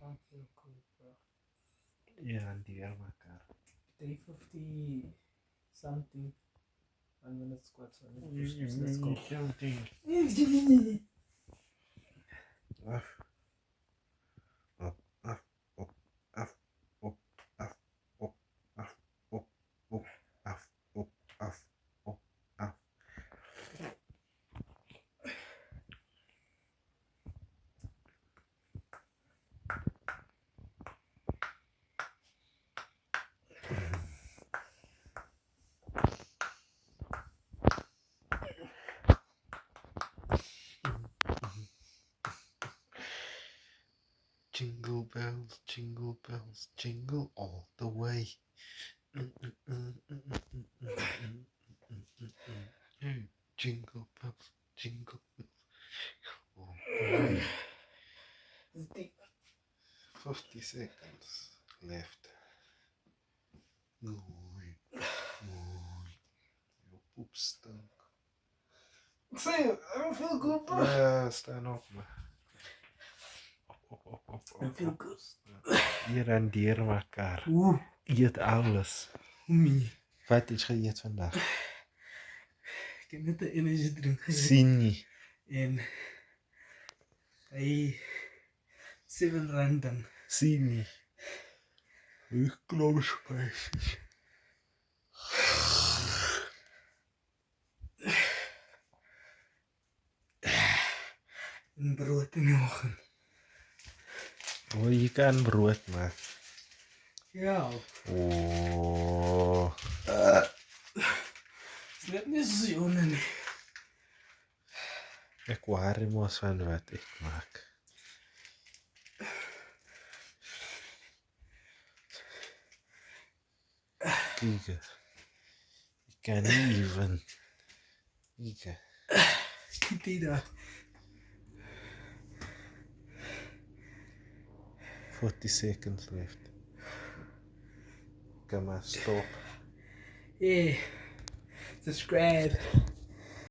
don't feel good, bro. Yeah, dear Makar. Day 50 something. 1 minute squats, 1 minute push-ups. Let's go. Af. Up, af, op, af, op, af, op, af, op, op, af, op, af, op, af. Jingle bells, jingle all the way. Hey, jingle bells, jingle bells, all the way. 50 seconds left. Mooi, mooi. Your poep stunk. Say, I don't feel good, bro. Ja, staan op, man. Op. I feel good. Hier en dier mekaar. Oeh, Eet alles. homie. Wat het jy geëet vandag? Ik heb net een energy drink gegeten. Sien nie. En hij R7 dan. Sien nie. Hoe klop spices. Een brood in de ochtend. Oh, jy kan brood maak. Ja. Oh. Is net niet zo jongen, nee. Ek worry mos van wat ek maak. Kijk. Ik kan niet even. Kijk. Kijk daar. 40 seconds left. Come on, stop. Hey, subscribe.